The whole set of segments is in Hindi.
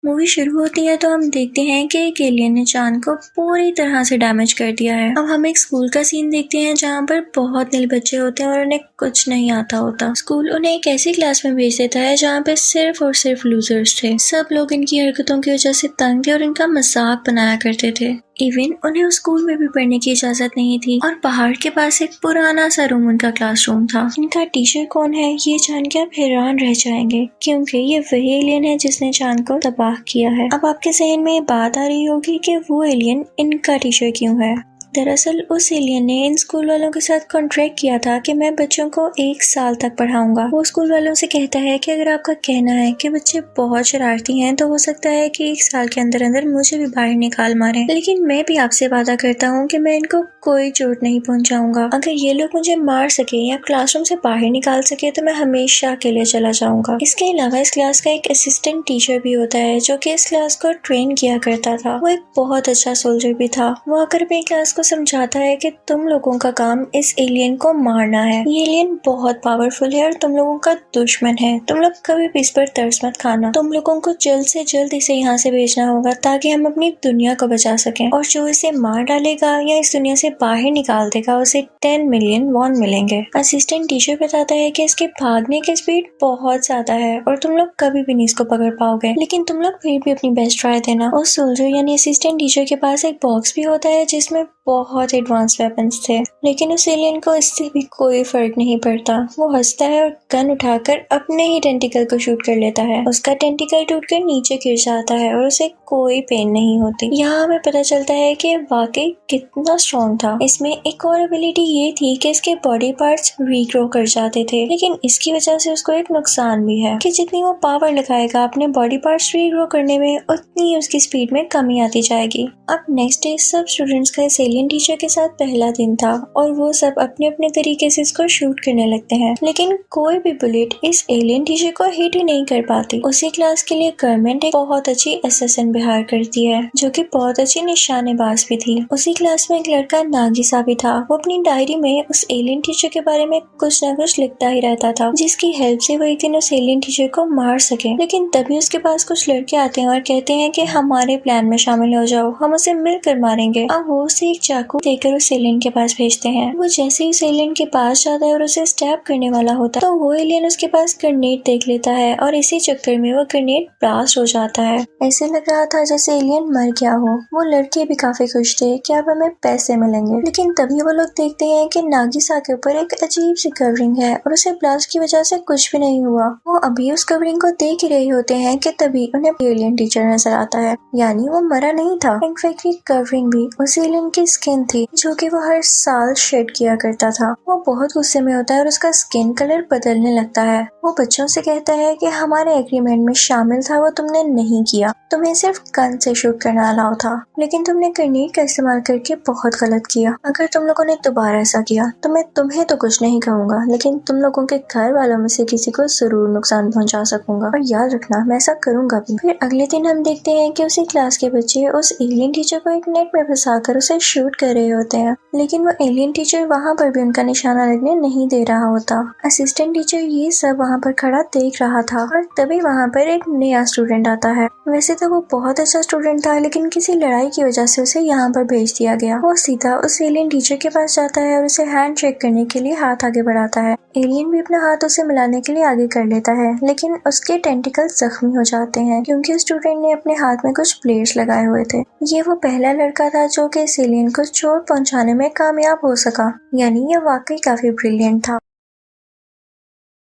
मूवी शुरू होती है तो हम देखते हैं कि एक एलियन ने चांद को पूरी तरह से डैमेज कर दिया है। अब हम एक स्कूल का सीन देखते हैं जहाँ पर बहुत नील बच्चे होते हैं और उन्हें कुछ नहीं आता होता। स्कूल उन्हें एक ऐसी क्लास में भेज देता है जहाँ पे सिर्फ और सिर्फ लूजर्स थे। सब लोग इनकी हरकतों की वजह से तंग थे और इनका मजाक बनाया करते थे। इवन उन्हें उस स्कूल में भी पढ़ने की इजाजत नहीं थी और पहाड़ के पास एक पुराना सा रूम उनका क्लासरूम था। इनका टीचर कौन है ये जान के आप हैरान रह जाएंगे, क्योंकि ये वही एलियन है जिसने चांद को तबाह किया है। अब आपके जहन में ये बात आ रही होगी कि वो एलियन इनका टीचर क्यों है। दरअसल उस एलियन ने इन स्कूल वालों के साथ कॉन्ट्रैक्ट किया था कि मैं बच्चों को 1 साल तक पढ़ाऊंगा। वो स्कूल वालों से कहता है कि अगर आपका कहना है कि बच्चे बहुत शरारती हैं तो हो सकता है कि 1 साल के अंदर अंदर मुझे भी बाहर निकाल मारें, लेकिन मैं भी आपसे वादा करता हूँ कि मैं इनको कोई चोट नहीं पहुंचाऊंगा। अगर ये लोग मुझे मार सके या क्लासरूम से बाहर निकाल सके तो मैं हमेशा के लिए चला जाऊंगा। इसके अलावा इस क्लास का एक असिस्टेंट टीचर भी होता है जो कि इस क्लास को ट्रेन किया करता था। वो एक बहुत अच्छा सोल्जर भी था। वो आकर अपनी क्लास समझाता है कि तुम लोगों का काम इस एलियन को मारना है। ये एलियन बहुत पावरफुल है और तुम लोगों का दुश्मन है। तुम लोग कभी भी इस पर तरस मत खाना। तुम लोगों को जल्द से जल्द इसे यहाँ से भेजना होगा ताकि हम अपनी दुनिया को बचा सकें, और जो इसे मार डालेगा या इस दुनिया से बाहर निकाल देगा उसे 10 मिलियन वॉन मिलेंगे। असिस्टेंट टीचर बताता है कि इसके भागने की स्पीड बहुत ज्यादा है और तुम लोग कभी भी नहीं इसको पकड़ पाओगे, लेकिन तुम लोग फिर भी अपनी बेस्ट ट्राई देना। उस सोल्जर यानी असिस्टेंट टीचर के पास एक बॉक्स भी होता है जिसमें बहुत एडवांस वेपन्स थे, लेकिन उस एलियन को इससे भी कोई फर्क नहीं पड़ता। वो हंसता है और गन उठाकर अपने ही टेंटिकल को शूट कर लेता है। उसका टेंटिकल टूटकर नीचे गिर जाता है और उसे कोई पेन नहीं होती। यहाँ हमें पता चलता है कि वाकई कितना स्ट्रॉन्ग था। इसमें एक और एबिलिटी ये थी कि इसके बॉडी पार्ट्स रीग्रो कर जाते थे, लेकिन इसकी वजह से उसको एक नुकसान भी है कि जितनी वो पावर लगाएगा अपने बॉडी पार्ट्स रीग्रो करने में, उतनी उसकी स्पीड में कमी आती जाएगी। अब नेक्स्ट डे सब स्टूडेंट्स का एलियन टीचर के साथ पहला दिन था और वो सब अपने अपने तरीके से इसको शूट करने लगते हैं, लेकिन कोई भी बुलेट इस एलियन टीचर को हिट ही नहीं कर पाती। उसी क्लास के लिए गवर्नमेंट एक बहुत अच्छी असिस्टेंट हायर करती है जो कि बहुत अच्छी निशानेबाज भी थी। उसी क्लास में एक लड़का नागिसा भी था। वो अपनी डायरी में उस एलियन टीचर के बारे में कुछ न कुछ लिखता ही रहता था, जिसकी हेल्प से वो एक दिन उस एलियन टीचर को मार सके। लेकिन तभी उसके पास कुछ लड़के आते हैं और कहते हैं कि हमारे प्लान में शामिल हो जाओ, हम उसे मिलकर मारेंगे। अब वो उसे एक चाकू देकर उस एलियन के पास भेजते हैं। वो जैसे ही उस एलियन के पास जाता है और उसे स्टैब करने वाला होता है तो वो एलियन उसके पास ग्रेनेड देख लेता है और इसी चक्कर में वो ग्रेनेड ब्लास्ट हो जाता है। ऐसे लग रहा था जैसे एलियन मर गया हो। वो लड़के भी काफी खुश थे कि अब हमें पैसे मिलेंगे, लेकिन तभी वो लोग देखते हैं कि नागिसा के ऊपर एक अजीब सी कवरिंग है और उसे ब्लास्ट की वजह से कुछ भी नहीं हुआ। वो अभी उस कवरिंग को देख ही रहे होते हैं कि तभी उन्हें एलियन टीचर नजर आता है, यानी वो मरा नहीं था। इनफैक्ट ये कवरिंग भी उस एलियन की स्किन थी जो कि वो हर साल शेड किया करता था। वो बहुत गुस्से में होता है और उसका स्किन कलर बदलने लगता है। वो बच्चों से कहता है कि हमारे एग्रीमेंट में शामिल था वो तुमने नहीं किया, तुम्हें सिर्फ गन से शूट करना अलाउ था, लेकिन तुमने ग्रेनेड का इस्तेमाल करके बहुत गलत किया। अगर तुम लोगों ने दोबारा ऐसा किया तो मैं तुम्हें तो कुछ नहीं कहूँगा, लेकिन तुम लोगों के घर वालों में से किसी को जरूर नुकसान पहुँचा सकूंगा, और याद रखना मैं ऐसा करूंगा भी। फिर अगले दिन हम देखते हैं कि उसी क्लास के बच्चे उस एलियन टीचर को एक नेट में फंसाकर उसे शूट कर रहे होते हैं, लेकिन वो एलियन टीचर वहाँ पर भी उनका निशाना लगने नहीं दे रहा होता। असिस्टेंट टीचर ये सब वहाँ पर खड़ा देख रहा था और तभी वहाँ पर एक नया स्टूडेंट आता है। वैसे तो वो बहुत अच्छा स्टूडेंट था, लेकिन किसी लड़ाई की वजह से उसे यहाँ पर भेज दिया गया। वो सीधा उस एलियन टीचर के पास जाता है और उसे हैंड शेक करने के लिए हाथ आगे बढ़ाता है। एलियन भी अपना हाथ उसे मिलाने के लिए आगे कर लेता है, लेकिन उसके टेंटिकल जख्मी हो जाते हैं क्योंकि स्टूडेंट ने अपने हाथ में कुछ प्लेट्स लगाए हुए थे। ये वो पहला लड़का था जो कि इस एलियन को चोट पहुंचाने में कामयाब हो सका, यानी ये वाकई काफी ब्रिलियंट था।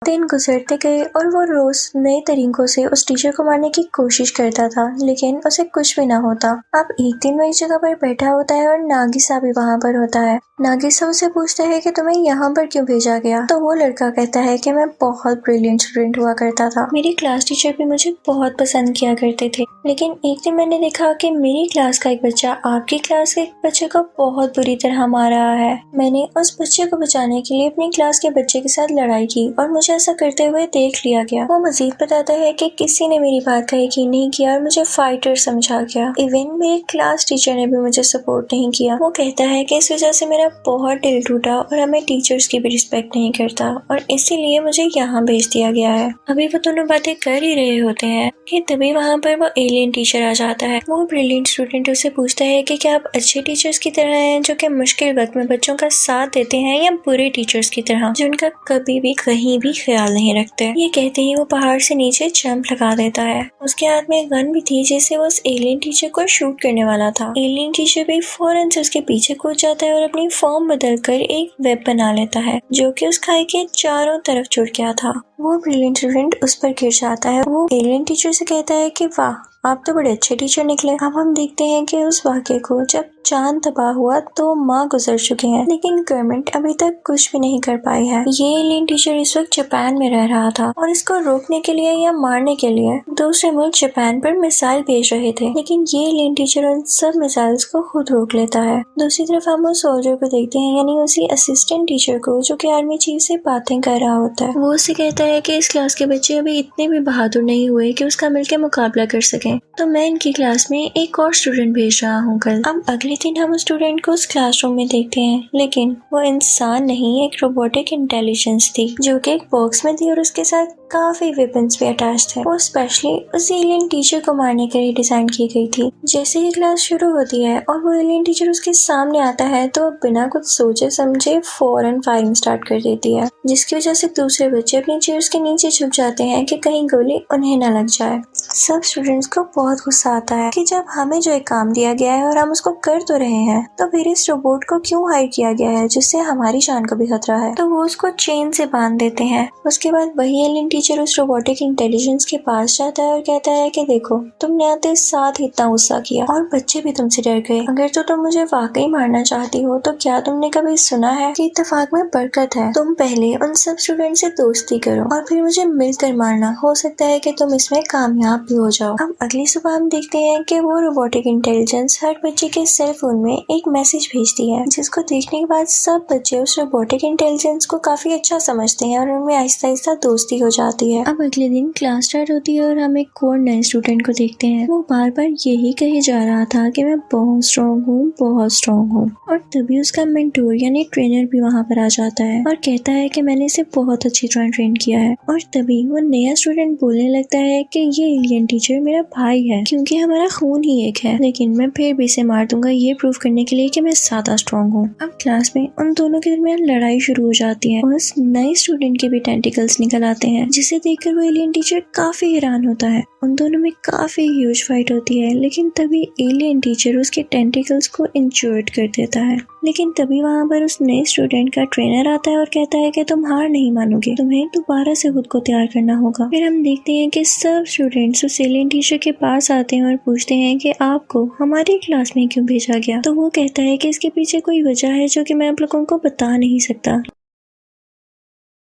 दिन गुजरते गए और वो रोज नए तरीकों से उस टीचर को मारने की कोशिश करता था, लेकिन उसे कुछ भी ना होता। अब एक दिन वही जगह पर बैठा होता है और नागिसा भी वहाँ पर होता है। नागिसा उसे पूछता है कि तुम्हें यहाँ पर क्यों भेजा गया, तो वो लड़का कहता है कि मैं बहुत ब्रिलियंट स्टूडेंट हुआ करता था, मेरी क्लास टीचर भी मुझे बहुत पसंद किया करते थे, लेकिन एक दिन मैंने देखा कि मेरी क्लास का एक बच्चा आपकी क्लास के एक बच्चे को बहुत बुरी तरह मार रहा है। मैंने उस बच्चे को बचाने के लिए अपनी क्लास के बच्चे के साथ लड़ाई की और मुझे ऐसा करते हुए देख लिया गया। वो मजीद बताता है कि किसी ने मेरी बात का यकीन नहीं किया और मुझे फाइटर समझा गया। इवन मेरे क्लास टीचर ने भी मुझे सपोर्ट नहीं किया। वो कहता है कि इस वजह से मेरा बहुत दिल टूटा और हमें टीचर्स की भी रिस्पेक्ट नहीं करता और इसीलिए मुझे यहाँ भेज दिया गया है। अभी वो दोनों बातें कर ही रहे होते हैं कि तभी वहाँ पर वो एलियन टीचर आ जाता है। वो ब्रिलियंट स्टूडेंट उससे पूछता है कि क्या आप अच्छे टीचर्स की तरह हैं जो कि मुश्किल वक्त में बच्चों का साथ देते हैं या बुरे टीचर्स की तरह जो उनका कभी भी कहीं भी ख्याल नहीं रखते। ये कहते ही वो पहाड़ से नीचे जंप लगा देता है। उसके हाथ में एक गन भी थी जिससे वो उस एलियन टीचर को शूट करने वाला था। एलियन टीचर भी फौरन से उसके पीछे कूद जाता है और अपनी फॉर्म बदलकर एक वेब बना लेता है जो कि उस खाई के चारों तरफ जुड़ गया था। वो ब्रिलियंट स्टूडेंट उस पर गिर जाता है। वो एलियन टीचर से कहता है कि वाह, आप तो बड़े अच्छे टीचर निकले। अब हम देखते हैं कि उस वाक़े को जब चांद तबाह हुआ तो माँ गुजर चुके हैं, लेकिन गवर्नमेंट अभी तक कुछ भी नहीं कर पाई है। ये एलियन टीचर इस वक्त जापान में रह रहा था और इसको रोकने के लिए या मारने के लिए दूसरे मुल्क जापान पर मिसाइल भेज रहे थे, लेकिन ये एलियन टीचर उन सब मिसाइल्स को खुद रोक लेता है। दूसरी तरफ हम उस सोल्जर को देखते हैं, यानी उसी असिस्टेंट टीचर को जो कि आर्मी चीफ से बातें कर रहा होता है। वो उससे कहता है कि इस क्लास के बच्चे अभी इतने भी बहादुर नहीं हुए कि उसका मिलकर मुकाबला कर सकें, तो मैं इनकी क्लास में एक और स्टूडेंट भेज रहा हूँ कल। अब अगले दिन हम उस स्टूडेंट को उस क्लासरूम में देखते हैं, लेकिन वो इंसान नहीं, एक रोबोटिक इंटेलिजेंस थी जो कि एक बॉक्स में थी और उसके साथ काफी वेपन्स भी अटैच थे। वो स्पेशली उस एलियन टीचर को मारने के लिए डिजाइन की गई थी। जैसे ही क्लास शुरू होती है और वो एलियन टीचर उसके सामने आता है तो बिना कुछ सोचे समझे फौरन फायरिंग स्टार्ट कर देती है, जिसकी वजह से दूसरे बच्चे अपनी चेयर्स के नीचे छुप जाते हैं कि कहीं गोली उन्हें न लग जाए। सब स्टूडेंट्स को बहुत गुस्सा आता है कि जब हमें जो एक काम दिया गया है और हम उसको कर तो रहे हैं, तो फिर इस रोबोट को क्यों हायर किया गया है जिससे हमारी जान को भी खतरा है। तो वो उसको चेन से बांध देते हैं। उसके बाद वही एलियन टीचर उस रोबोटिक इंटेलिजेंस के पास जाता है और कहता है कि देखो, तुमने आते साथ ही इतना गुस्सा किया और बच्चे भी तुमसे डर गए। अगर तो तुम मुझे वाकई मारना चाहती हो तो क्या तुमने कभी सुना है कि इत्तेफाक में बरकत है। तुम पहले उन सब स्टूडेंट से दोस्ती करो और फिर मुझे मिलकर मारना, हो सकता है कि तुम इसमें कामयाब भी हो जाओ। अब अगली सुबह हम देखते हैं कि वो रोबोटिक इंटेलिजेंस हर बच्चे के सेल फोन में एक मैसेज भेजती है, जिसको देखने के बाद सब बच्चे उस रोबोटिक इंटेलिजेंस को काफी अच्छा समझते हैं और उनमें आहिस्ता आहिस्ता दोस्ती हो जाती है। अब अगले दिन क्लास स्टार्ट होती है और हम एक और नए स्टूडेंट को देखते हैं। वो बार बार यही कहे जा रहा था कि मैं बहुत स्ट्रॉन्ग हूँ, बहुत स्ट्रॉन्ग हूँ, और तभी उसका मेंटोर यानी ट्रेनर भी वहाँ पर आ जाता है और कहता है कि मैंने इसे बहुत अच्छी तरह ट्रेन किया है। और तभी वो नया स्टूडेंट बोलने लगता है कि ये एलियन टीचर मेरा भाई है क्योंकि हमारा खून ही एक है, लेकिन मैं फिर भी इसे मार दूंगा ये प्रूव करने के लिए कि मैं ज्यादा स्ट्रॉन्ग हूँ। अब क्लास में उन दोनों के दरमियान लड़ाई शुरू हो जाती है और उस नए स्टूडेंट के भी टेंटिकल्स निकल आते हैं, जिसे देखकर वो एलियन टीचर काफी हैरान होता है। उन दोनों में काफी ह्यूज फाइट होती है, लेकिन तभी एलियन टीचर उसके टेंटिकल्स को इंजर्ड कर देता है। लेकिन तभी वहाँ पर उस नए स्टूडेंट का ट्रेनर आता है और कहता है कि तुम हार नहीं मानोगे, तुम्हें दोबारा से खुद को तैयार करना होगा। फिर हम देखते हैं कि सब स्टूडेंट्स उस एलियन टीचर के पास आते हैं और पूछते हैं कि आपको हमारी क्लास में क्यों भेजा गया। तो वो कहता है कि इसके पीछे कोई वजह है जो कि मैं आप लोगों को बता नहीं सकता,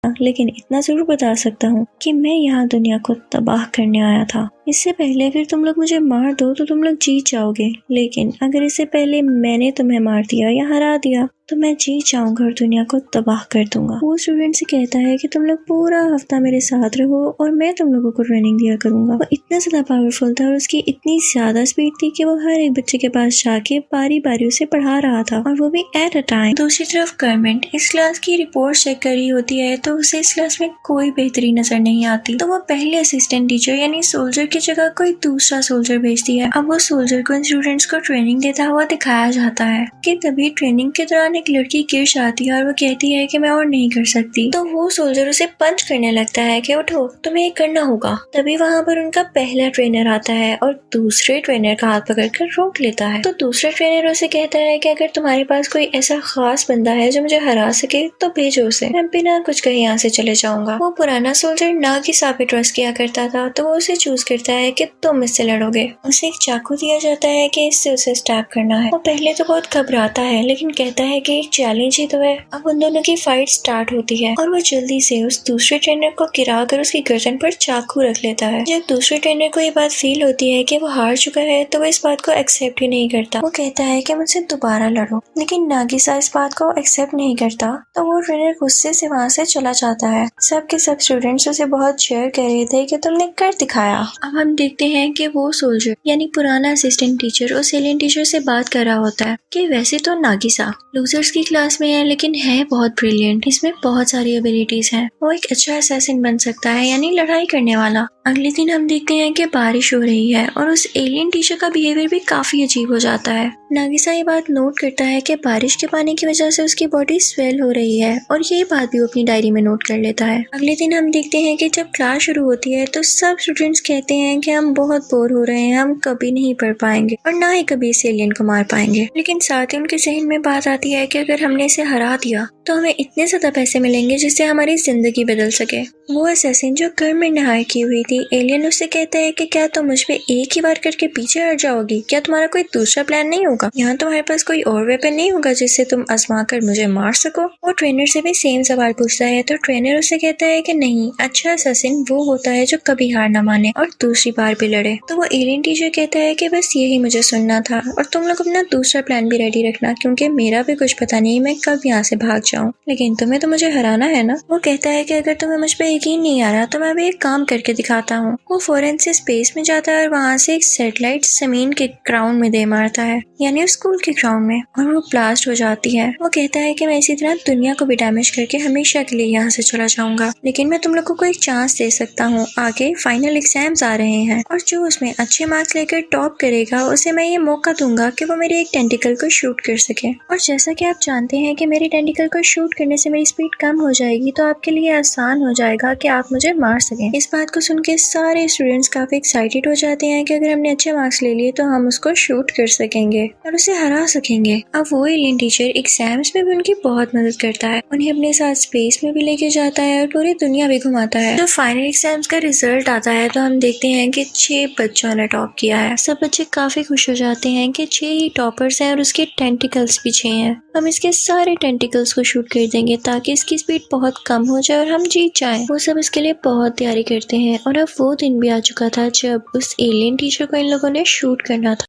लेकिन इतना जरूर बता सकता हूँ कि मैं यहाँ दुनिया को तबाह करने आया था। इससे पहले अगर तुम लोग मुझे मार दो तो तुम लोग जीत जाओगे, लेकिन अगर इससे पहले मैंने तुम्हें मार दिया या हरा दिया तो मैं जीत जाऊंगा और दुनिया को तबाह कर दूंगा। वो स्टूडेंट से कहता है कि तुम लोग पूरा हफ्ता मेरे साथ रहो और मैं तुम लोगों को ट्रेनिंग दिया करूंगा। वो इतना ज्यादा पावरफुल था और उसकी इतनी ज्यादा स्पीड थी कि वो हर एक बच्चे के पास जाके बारी बारी उसे पढ़ा रहा था, और वो भी एट अ टाइम। दूसरी तरफ गवर्नमेंट इस क्लास की रिपोर्ट चेक कर रही होती है तो उसे इस क्लास में कोई बेहतरी नजर नहीं आती, तो वो पहले असिस्टेंट टीचर यानी सोल्जर की जगह कोई दूसरा सोल्जर भेजती है। अब वो सोल्जर को इन स्टूडेंट्स को ट्रेनिंग देता हुआ दिखाया जाता है कि तभी ट्रेनिंग के दौरान एक लड़की गिर जाती है और वो कहती है कि मैं और नहीं कर सकती। तो वो सोल्जर उसे पंच करने लगता है कि उठो, तुम्हें ये करना होगा। तभी वहाँ पर उनका पहला ट्रेनर आता है और दूसरे ट्रेनर का हाथ पकड़कर रोक लेता है। तो दूसरा ट्रेनर उसे कहता है कि अगर तुम्हारे पास कोई ऐसा खास बंदा है जो मुझे हरा सके तो भेजो उसे, मैं बिना कुछ कहे यहाँ से चले जाऊंगा। वो पुराना सोल्जर नागी साहब पे ट्रस्ट किया करता था तो वो उसे चूज करता कहता है कि तुम इससे लड़ोगे। उसे एक चाकू दिया जाता है कि इससे उसे स्टैब करना है। वो पहले तो बहुत घबराता है लेकिन कहता है कि एक चैलेंज ही तो है। अब उन दोनों की फाइट स्टार्ट होती है और वो जल्दी से उस दूसरे ट्रेनर को गिरा कर उसकी गर्दन पर चाकू रख लेता है। जब दूसरे ट्रेनर को ये बात फील होती है कि वो हार चुका है तो वो इस बात को एक्सेप्ट ही नहीं करता। वो कहता है कि मुझसे दोबारा लड़ो, लेकिन नागिसा इस बात को एक्सेप्ट नहीं करता तो वो ट्रेनर गुस्से से वहाँ से चला जाता है। सब के सब स्टूडेंट्स उसे बहुत चीयर कर रहे थे कि तुमने कर दिखाया। अब हम देखते हैं कि वो सोल्जर यानी पुराना असिस्टेंट टीचर उस एलियन टीचर से बात कर रहा होता है कि वैसे तो नागिसा लूजर्स की क्लास में है लेकिन है बहुत ब्रिलियंट, इसमें बहुत सारी एबिलिटीज हैं, वो एक अच्छा असैसिन बन सकता है यानी लड़ाई करने वाला। अगले दिन हम देखते हैं कि बारिश हो रही है और उस एलियन टीचर का बिहेवियर भी काफी अजीब हो जाता है। नागिसा ये बात नोट करता है कि बारिश के पानी की वजह से उसकी बॉडी स्वेल हो रही है और ये बात भी वो अपनी डायरी में नोट कर लेता है। अगले दिन हम देखते हैं कि जब क्लास शुरू होती है तो सब स्टूडेंट्स कहते हैं कि हम बहुत बोर हो रहे हैं, हम कभी नहीं पढ़ पाएंगे और ना ही कभी इस एलियन को मार पाएंगे। लेकिन साथ ही उनके जहन में बात आती है कि अगर हमने इसे हरा दिया तो हमें इतने ज्यादा पैसे मिलेंगे जिससे हमारी जिंदगी बदल सके। वो असैसिन जो गवर्नमेंट ने हायर की हुई थी, एलियन उससे कहता है कि क्या तुम मुझ पे एक ही बार करके पीछे हट जाओगी, क्या तुम्हारा कोई दूसरा प्लान नहीं होगा, यहाँ तुम्हारे पास कोई और वेपन नहीं होगा जिससे तुम आजमा कर मुझे मार सको। वो ट्रेनर से भी सेम सवाल पूछता है तो ट्रेनर उससे कहता है कि नहीं, अच्छा असैसिन वो होता है जो कभी हार ना माने और दूसरी बार भी लड़े। तो वो एलियन टीचर कहता है कि बस यही मुझे सुनना था और तुम लोग अपना दूसरा प्लान भी रेडी रखना क्योंकि मेरा भी कुछ पता नहीं मैं कब यहाँ से भाग जाऊँ, लेकिन तुम्हें तो मुझे हराना है ना। वो कहता है कि अगर तुम्हें मुझ पे यकीन नहीं आ रहा तो मैं भी एक काम करके दिखाता हूँ। वो फौरन से स्पेस में जाता है और वहाँ से एक सैटेलाइट जमीन के ग्राउंड में दे मारता है, यानी उस स्कूल के ग्राउंड में, और वो ब्लास्ट हो जाती है। वो कहता है कि मैं इसी तरह दुनिया को भी डैमेज करके हमेशा के लिए यहाँ से चला जाऊंगा, लेकिन मैं तुम लोगों को एक चांस दे सकता हूँ। आगे फाइनल एग्जाम्स आ रहे हैं और जो उसमें अच्छे मार्क्स लेकर टॉप करेगा उसे मैं ये मौका दूंगा कि वो मेरे एक टेंटिकल को शूट कर सके। और जैसा कि आप जानते हैं कि मेरे टेंटिकल को शूट करने से मेरी स्पीड कम हो जाएगी तो आपके लिए आसान हो जाएगा कि आप मुझे मार सकें। इस बात को सुन के सारे स्टूडेंट्स काफी एक्साइटेड हो जाते हैं कि अगर हमने अच्छे मार्क्स ले लिए तो हम उसको शूट कर सकेंगे और उसे हरा सकेंगे। अब वो एलियन टीचर एग्जाम्स में भी उनकी बहुत मदद करता है, उन्हें अपने साथ स्पेस में भी लेके जाता है और पूरी दुनिया भी घुमाता है। जब फाइनल एग्जाम्स का रिजल्ट आता है तो हम देखते हैं कि 6 बच्चों ने टॉप किया है। सब बच्चे काफी खुश हो जाते हैं कि 6 ही टॉपर्स हैं और उसके टेंटिकल्स भी 6 हैं। हम इसके सारे टेंटिकल्स को शूट कर देंगे ताकि इसकी स्पीड बहुत कम हो जाए और हम जीत जाएं। वो सब इसके लिए बहुत तैयारी करते हैं और अब वो दिन भी आ चुका था जब उस एलियन टीचर को इन लोगों ने शूट करना था।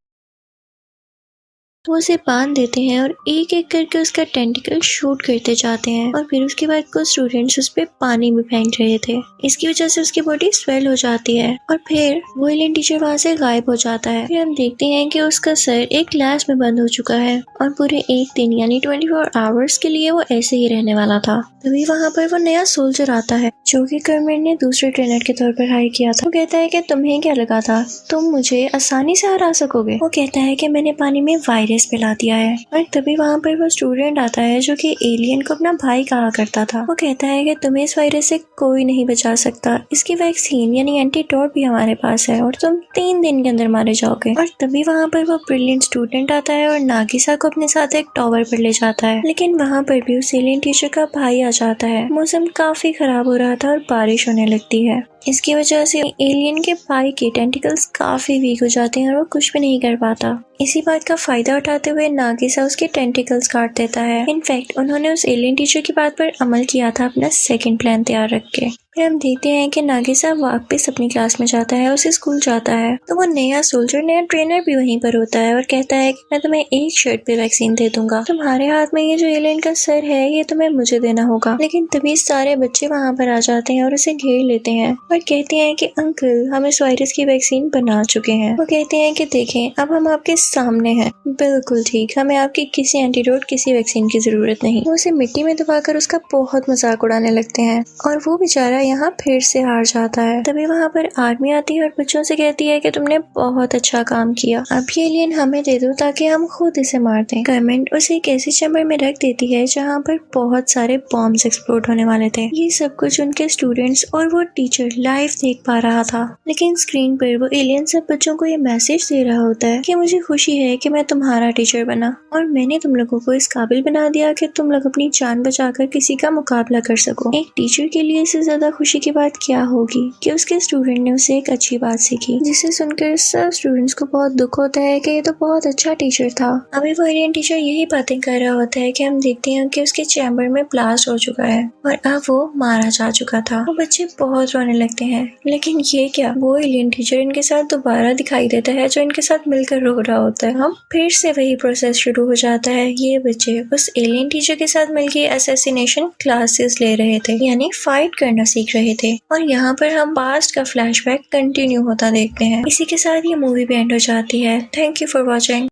वो उसे बांध देते हैं और एक एक करके उसका टेंटिकल शूट करते जाते हैं और फिर उसके बाद कुछ स्टूडेंट्स उस पे पानी भी फेंक रहे थे। इसकी वजह से उसकी बॉडी स्वेल हो जाती है और फिर वो एलियन टीचर वहाँ से गायब हो जाता है। फिर हम देखते हैं कि उसका सर एक ग्लास में बंद हो चुका है और पूरे एक दिन यानी 24 आवर्स के लिए वो ऐसे ही रहने वाला था। तभी वहाँ पर वो नया सोल्जर आता है जो कि गवर्नमेंट ने दूसरे ट्रेनर के तौर पर हायर किया था। वो कहता है कि तुम्हें क्या लगा था तुम मुझे आसानी से हरा सकोगे। वो कहता है कि मैंने पानी में वायरस फैला दिया है। और तभी वहाँ पर वो स्टूडेंट आता है जो कि एलियन को अपना भाई कहा करता था। वो कहता है कि तुम्हें इस वायरस से कोई नहीं बचा सकता, इसकी वैक्सीन यानी एंटीडोट भी हमारे पास है और तुम 3 दिन के अंदर मारे जाओगे। और तभी वहाँ पर वो ब्रिलियंट स्टूडेंट आता है और नागिसा को अपने साथ एक टावर पर ले जाता है। लेकिन वहाँ पर भी उस एलियन टीचर का भाई आ जाता है। मौसम काफी खराब हो रहा था और बारिश होने लगती है। इसकी वजह से एलियन के भाई के टेंटिकल्स काफी वीक हो जाते हैं और वो कुछ भी नहीं कर पाता। इसी बात का फायदा उठाते हुए नागिसा उसके टेंटिकल्स काट देता है। इनफैक्ट उन्होंने उस एलियन टीचर की बात पर अमल किया था अपना सेकंड प्लान तैयार रख के। फिर हम देखते हैं कि नागिसा वापस अपनी क्लास में जाता है, उसे स्कूल जाता है तो वो नया सोल्जर नया ट्रेनर भी वहीं पर होता है और कहता है कि मैं तुम्हें एक शर्ट पे वैक्सीन दे दूंगा, तुम्हारे हाथ में ये जो एलियन का सर है ये तुम्हें मुझे देना होगा। लेकिन तभी सारे बच्चे वहाँ पर आ जाते हैं और उसे घेर लेते हैं और कहते हैं कि अंकल हम इस वायरस की वैक्सीन बना चुके हैं। वो कहते हैं कि देखें अब हम आपके सामने हैं, बिल्कुल ठीक, हमें आपकी किसी एंटीडोट किसी वैक्सीन की जरूरत नहीं। वो उसे मिट्टी में दबाकर उसका बहुत मजाक उड़ाने लगते हैं और वो बेचारा यहाँ फिर से हार जाता है। तभी वहाँ पर आर्मी आती है और बच्चों से कहती है कि तुमने बहुत अच्छा काम किया, अब ये एलियन हमें दे दो ताकि हम खुद इसे मार दें। गवर्नमेंट उसे एक ऐसी चैम्बर में रख देती है जहाँ पर बहुत सारे बॉम्ब्स एक्सप्लोड होने वाले थे। ये सब कुछ उनके स्टूडेंट्स और वो टीचर लाइव देख पा रहा था। लेकिन स्क्रीन पर वो एलियन सब बच्चों को ये मैसेज दे रहा होता है कि मुझे खुशी है कि मैं तुम्हारा टीचर बना और मैंने तुम लोगों को इस काबिल बना दिया कि तुम लोग अपनी जान बचाकर किसी का मुकाबला कर सको। एक टीचर के लिए इससे ज्यादा ज्यादा खुशी की बात क्या होगी कि उसके स्टूडेंट ने उसे एक अच्छी बात सीखी, जिसे सुनकर सब स्टूडेंट्स को बहुत दुख होता है कि ये तो बहुत अच्छा टीचर था। अभी वो एलियन टीचर यही बातें कर रहा होता है कि हम देखते हैं कि उसके चैम्बर में ब्लास्ट हो चुका है और अब वो मारा जा चुका था। वो बच्चे बहुत रोने लगते हैं, लेकिन ये क्या, वो एलियन टीचर इनके साथ दोबारा दिखाई देता है जो इनके साथ मिलकर रो रहा होता है। हम फिर से वही प्रोसेस शुरू हो जाता है। ये बच्चे उस एलियन टीचर के साथ मिलकर असैसिनेशन क्लासेस ले रहे थे, यानी फाइट करना सीख रहे थे, और यहाँ पर हम पास्ट का फ्लैशबैक कंटिन्यू होता देखते हैं। इसी के साथ ये मूवी भी एंड हो जाती है। Thank you for watching.